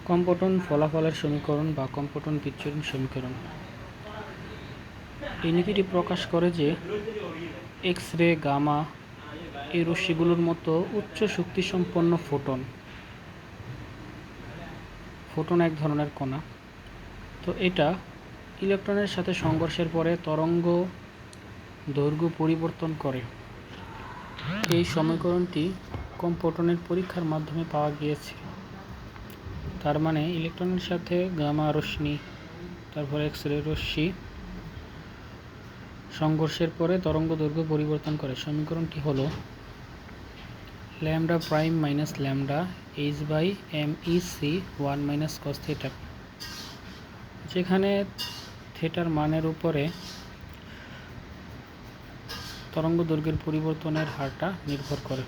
Compton ফলাফলের সমীকরণ বা কম্পটন বিচ্ছুরণ সমীকরণ এই নীতিটি প্রকাশ করে যে এক্স রে, গামা এই রশ্মিগুলোর মতো উচ্চ শক্তিসম্পন্ন ফোটন এক ধরনের কণা। তো এটা ইলেকট্রনের সাথে সংঘর্ষের পরে তরঙ্গ দৈর্ঘ্য পরিবর্তন করে। এই সমীকরণটি কম্পটনের পরীক্ষার মাধ্যমে পাওয়া গিয়েছে। তার মানে ইলেকট্রনের সাথে গামা রশ্মি, তারপর এক্স রে রশ্মি সংঘর্ষের পরে তরঙ্গ দৈর্ঘ্য পরিবর্তন করে। সমীকরণটি হলো lambda prime minus lambda H by M E C 1 minus cos theta, যেখানে থিটার মানের উপরে তরঙ্গ দৈর্ঘ্যের পরিবর্তনের হারটা নির্ভর করে।